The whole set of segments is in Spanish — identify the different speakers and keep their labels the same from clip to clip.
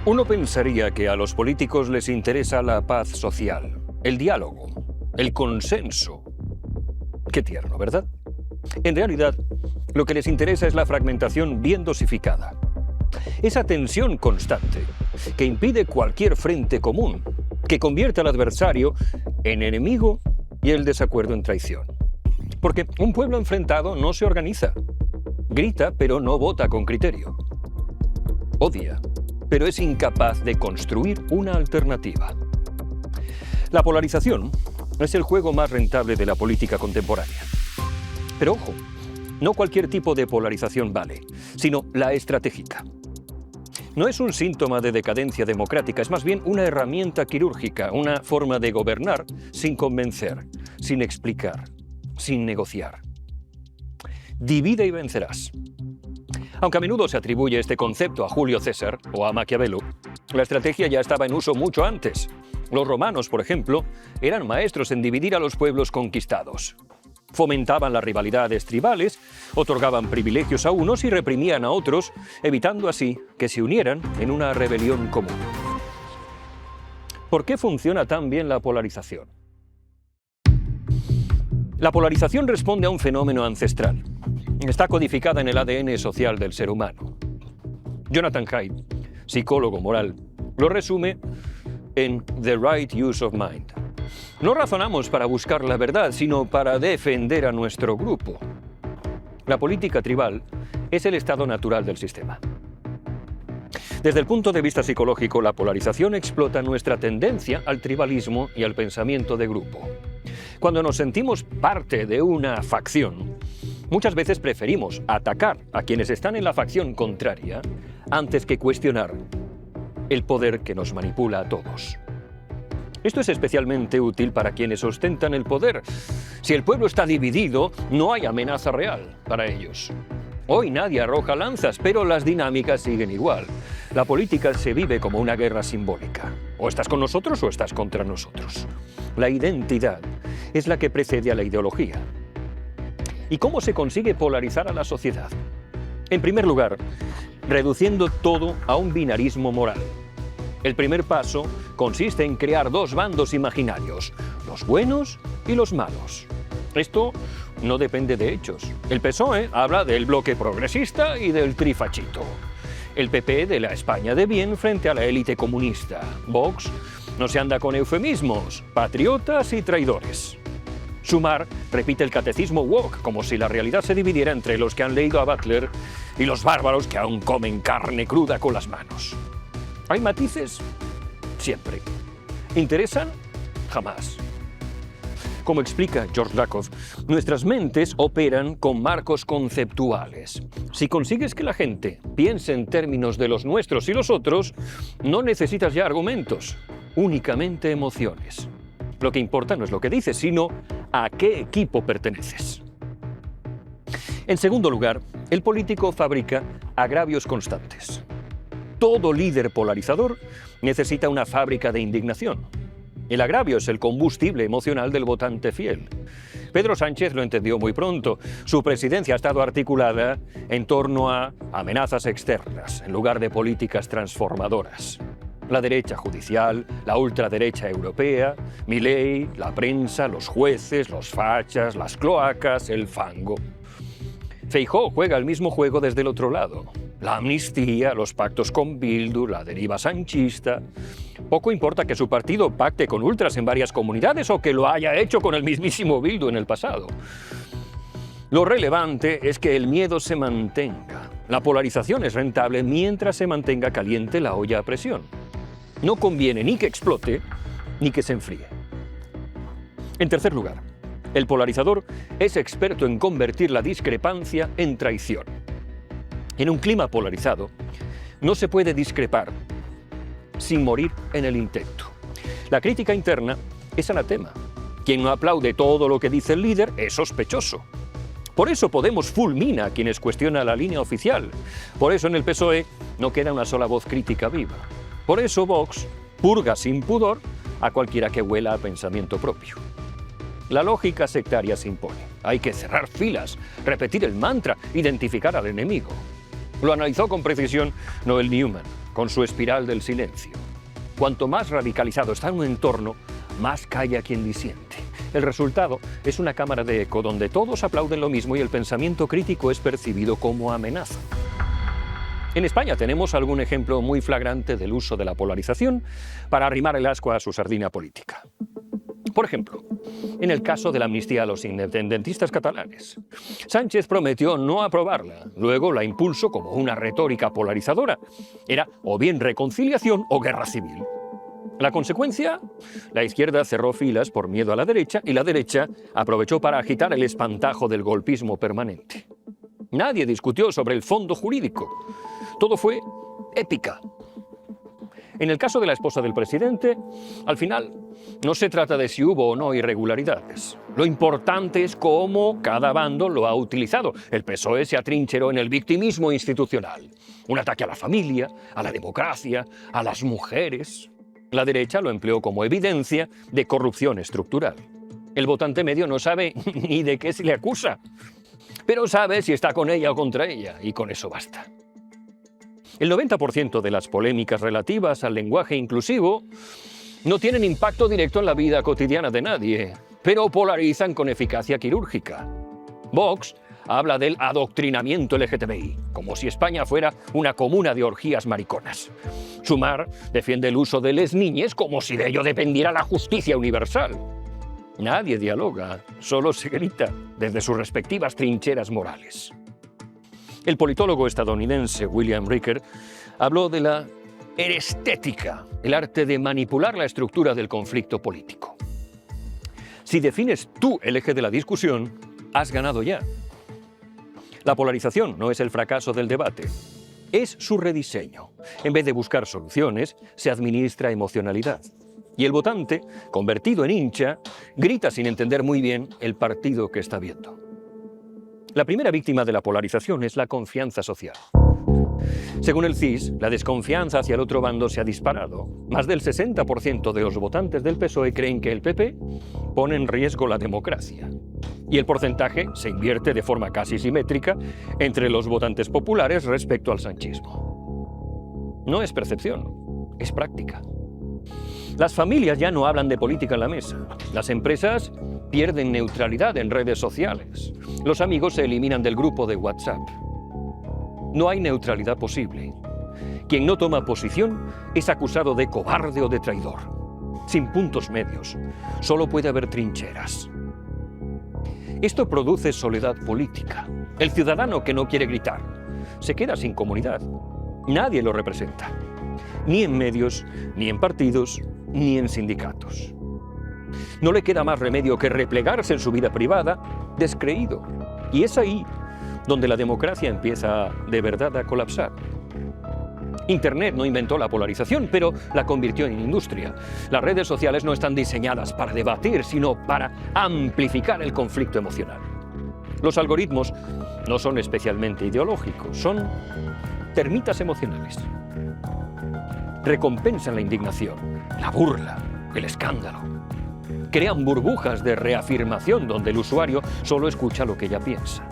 Speaker 1: Uno pensaría que a los políticos les interesa la paz social, el diálogo, el consenso. Qué tierno, ¿verdad? En realidad, lo que les interesa es la fragmentación bien dosificada. Esa tensión constante que impide cualquier frente común, que convierte al adversario en enemigo y el desacuerdo en traición. Porque un pueblo enfrentado no se organiza. Grita, pero no vota con criterio. Odia, pero es incapaz de construir una alternativa. La polarización es el juego más rentable de la política contemporánea. Pero ojo, no cualquier tipo de polarización vale, sino la estratégica. No es un síntoma de decadencia democrática, es más bien una herramienta quirúrgica, una forma de gobernar sin convencer, sin explicar, sin negociar. Divide y vencerás. Aunque a menudo se atribuye este concepto a Julio César o a Maquiavelo, la estrategia ya estaba en uso mucho antes. Los romanos, por ejemplo, eran maestros en dividir a los pueblos conquistados. Fomentaban las rivalidades tribales, otorgaban privilegios a unos y reprimían a otros, evitando así que se unieran en una rebelión común. ¿Por qué funciona tan bien la polarización? La polarización responde a un fenómeno ancestral. Está codificada en el ADN social del ser humano. Jonathan Haidt, psicólogo moral, lo resume en The Right Use of Mind. No razonamos para buscar la verdad, sino para defender a nuestro grupo. La política tribal es el estado natural del sistema. Desde el punto de vista psicológico, la polarización explota nuestra tendencia al tribalismo y al pensamiento de grupo. Cuando nos sentimos parte de una facción, muchas veces preferimos atacar a quienes están en la facción contraria antes que cuestionar el poder que nos manipula a todos. Esto es especialmente útil para quienes ostentan el poder. Si el pueblo está dividido, no hay amenaza real para ellos. Hoy nadie arroja lanzas, pero las dinámicas siguen igual. La política se vive como una guerra simbólica. O estás con nosotros o estás contra nosotros. La identidad es la que precede a la ideología. ¿Y cómo se consigue polarizar a la sociedad? En primer lugar, reduciendo todo a un binarismo moral. El primer paso consiste en crear dos bandos imaginarios, los buenos y los malos. Esto no depende de hechos. El PSOE habla del bloque progresista y del trifachito. El PP de la España de bien frente a la élite comunista. Vox no se anda con eufemismos, patriotas y traidores. Sumar repite el catecismo woke, como si la realidad se dividiera entre los que han leído a Butler y los bárbaros que aún comen carne cruda con las manos. ¿Hay matices? Siempre. ¿Interesan? Jamás. Como explica George Lakoff, nuestras mentes operan con marcos conceptuales. Si consigues que la gente piense en términos de los nuestros y los otros, no necesitas ya argumentos, únicamente emociones. Lo que importa no es lo que dices, sino a qué equipo perteneces. En segundo lugar, el político fabrica agravios constantes. Todo líder polarizador necesita una fábrica de indignación. El agravio es el combustible emocional del votante fiel. Pedro Sánchez lo entendió muy pronto. Su presidencia ha estado articulada en torno a amenazas externas, en lugar de políticas transformadoras. La derecha judicial, la ultraderecha europea, Milei, la prensa, los jueces, los fachas, las cloacas, el fango. Feijóo juega el mismo juego desde el otro lado. La amnistía, los pactos con Bildu, la deriva sanchista. Poco importa que su partido pacte con ultras en varias comunidades o que lo haya hecho con el mismísimo Bildu en el pasado. Lo relevante es que el miedo se mantenga. La polarización es rentable mientras se mantenga caliente la olla a presión. No conviene ni que explote ni que se enfríe. En tercer lugar, el polarizador es experto en convertir la discrepancia en traición. En un clima polarizado, no se puede discrepar sin morir en el intento. La crítica interna es anatema. Quien no aplaude todo lo que dice el líder es sospechoso. Por eso Podemos fulmina a quienes cuestionan la línea oficial. Por eso en el PSOE no queda una sola voz crítica viva. Por eso Vox purga sin pudor a cualquiera que huela a pensamiento propio. La lógica sectaria se impone. Hay que cerrar filas, repetir el mantra, identificar al enemigo. Lo analizó con precisión Noel Newman. con su espiral del silencio. Cuanto más radicalizado está un entorno, más calla quien disiente. El resultado es una cámara de eco donde todos aplauden lo mismo y el pensamiento crítico es percibido como amenaza. En España tenemos algún ejemplo muy flagrante del uso de la polarización para arrimar el ascua a su sardina política. Por ejemplo, en el caso de la amnistía a los independentistas catalanes. Sánchez prometió no aprobarla, luego la impuso como una retórica polarizadora. Era o bien reconciliación o guerra civil. La consecuencia, la izquierda cerró filas por miedo a la derecha y la derecha aprovechó para agitar el espantajo del golpismo permanente. Nadie discutió sobre el fondo jurídico. Todo fue épica. En el caso de la esposa del presidente, al final, no se trata de si hubo o no irregularidades. Lo importante es cómo cada bando lo ha utilizado. El PSOE se atrincheró en el victimismo institucional. Un ataque a la familia, a la democracia, a las mujeres. La derecha lo empleó como evidencia de corrupción estructural. El votante medio no sabe ni de qué se le acusa, pero sabe si está con ella o contra ella, y con eso basta. El 90% de las polémicas relativas al lenguaje inclusivo no tienen impacto directo en la vida cotidiana de nadie, pero polarizan con eficacia quirúrgica. Vox habla del adoctrinamiento LGTBI, como si España fuera una comuna de orgías mariconas. Sumar defiende el uso de les niñes como si de ello dependiera la justicia universal. Nadie dialoga, solo se grita desde sus respectivas trincheras morales. El politólogo estadounidense William Ricker habló de la erestética, el arte de manipular la estructura del conflicto político. Si defines tú el eje de la discusión, has ganado ya. La polarización no es el fracaso del debate, es su rediseño. En vez de buscar soluciones, se administra emocionalidad. Y el votante, convertido en hincha, grita sin entender muy bien el partido que está viendo. La primera víctima de la polarización es la confianza social. Según el CIS, la desconfianza hacia el otro bando se ha disparado. Más del 60% de los votantes del PSOE creen que el PP pone en riesgo la democracia. Y el porcentaje se invierte de forma casi simétrica entre los votantes populares respecto al sanchismo. No es percepción, es práctica. Las familias ya no hablan de política en la mesa. Las empresas pierden neutralidad en redes sociales. Los amigos se eliminan del grupo de WhatsApp. No hay neutralidad posible. Quien no toma posición es acusado de cobarde o de traidor. Sin puntos medios, solo puede haber trincheras. Esto produce soledad política. El ciudadano que no quiere gritar se queda sin comunidad. Nadie lo representa. Ni en medios, ni en partidos, ni en sindicatos. No le queda más remedio que replegarse en su vida privada, descreído. Y es ahí donde la democracia empieza de verdad a colapsar. Internet no inventó la polarización, pero la convirtió en industria. Las redes sociales no están diseñadas para debatir, sino para amplificar el conflicto emocional. Los algoritmos no son especialmente ideológicos, son termitas emocionales. Recompensan la indignación, la burla, el escándalo. Crean burbujas de reafirmación donde el usuario solo escucha lo que ella piensa.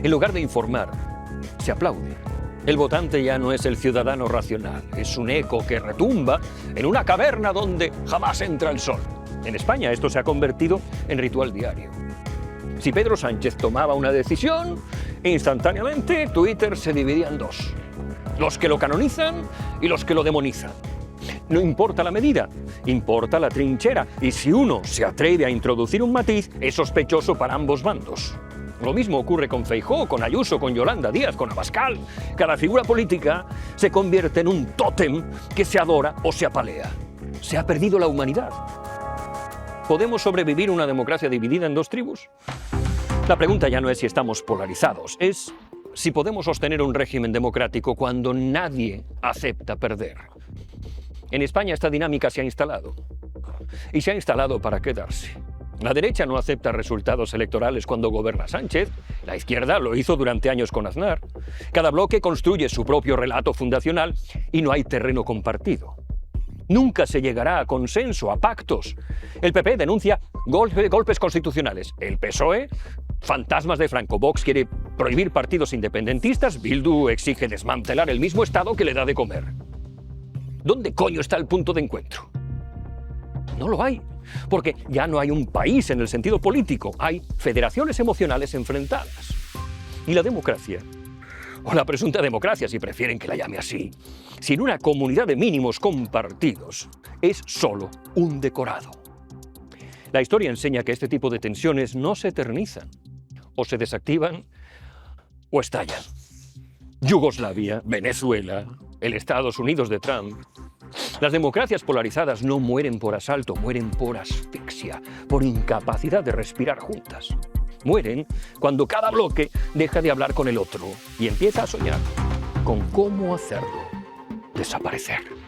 Speaker 1: En lugar de informar, se aplaude. El votante ya no es el ciudadano racional, es un eco que retumba en una caverna donde jamás entra el sol. En España esto se ha convertido en ritual diario. Si Pedro Sánchez tomaba una decisión, instantáneamente Twitter se dividía en dos. Los que lo canonizan y los que lo demonizan. No importa la medida, importa la trinchera. Y si uno se atreve a introducir un matiz, es sospechoso para ambos bandos. Lo mismo ocurre con Feijóo, con Ayuso, con Yolanda Díaz, con Abascal. Cada figura política se convierte en un tótem que se adora o se apalea. Se ha perdido la humanidad. ¿Podemos sobrevivir una democracia dividida en dos tribus? La pregunta ya no es si estamos polarizados, es si podemos sostener un régimen democrático cuando nadie acepta perder. En España esta dinámica se ha instalado. Y se ha instalado para quedarse. La derecha no acepta resultados electorales cuando gobierna Sánchez. La izquierda lo hizo durante años con Aznar. Cada bloque construye su propio relato fundacional y no hay terreno compartido. Nunca se llegará a consenso, a pactos. El PP denuncia golpes constitucionales. El PSOE, fantasmas de Franco. Vox quiere prohibir partidos independentistas, Bildu exige desmantelar el mismo Estado que le da de comer. ¿Dónde coño está el punto de encuentro? No lo hay, porque ya no hay un país en el sentido político, hay federaciones emocionales enfrentadas. Y la democracia, o la presunta democracia, si prefieren que la llame así, sin una comunidad de mínimos compartidos, es solo un decorado. La historia enseña que este tipo de tensiones no se eternizan, o se desactivan o estallan. Yugoslavia, Venezuela, el Estados Unidos de Trump. Las democracias polarizadas no mueren por asalto, mueren por asfixia, por incapacidad de respirar juntas. Mueren cuando cada bloque deja de hablar con el otro y empieza a soñar con cómo hacerlo desaparecer.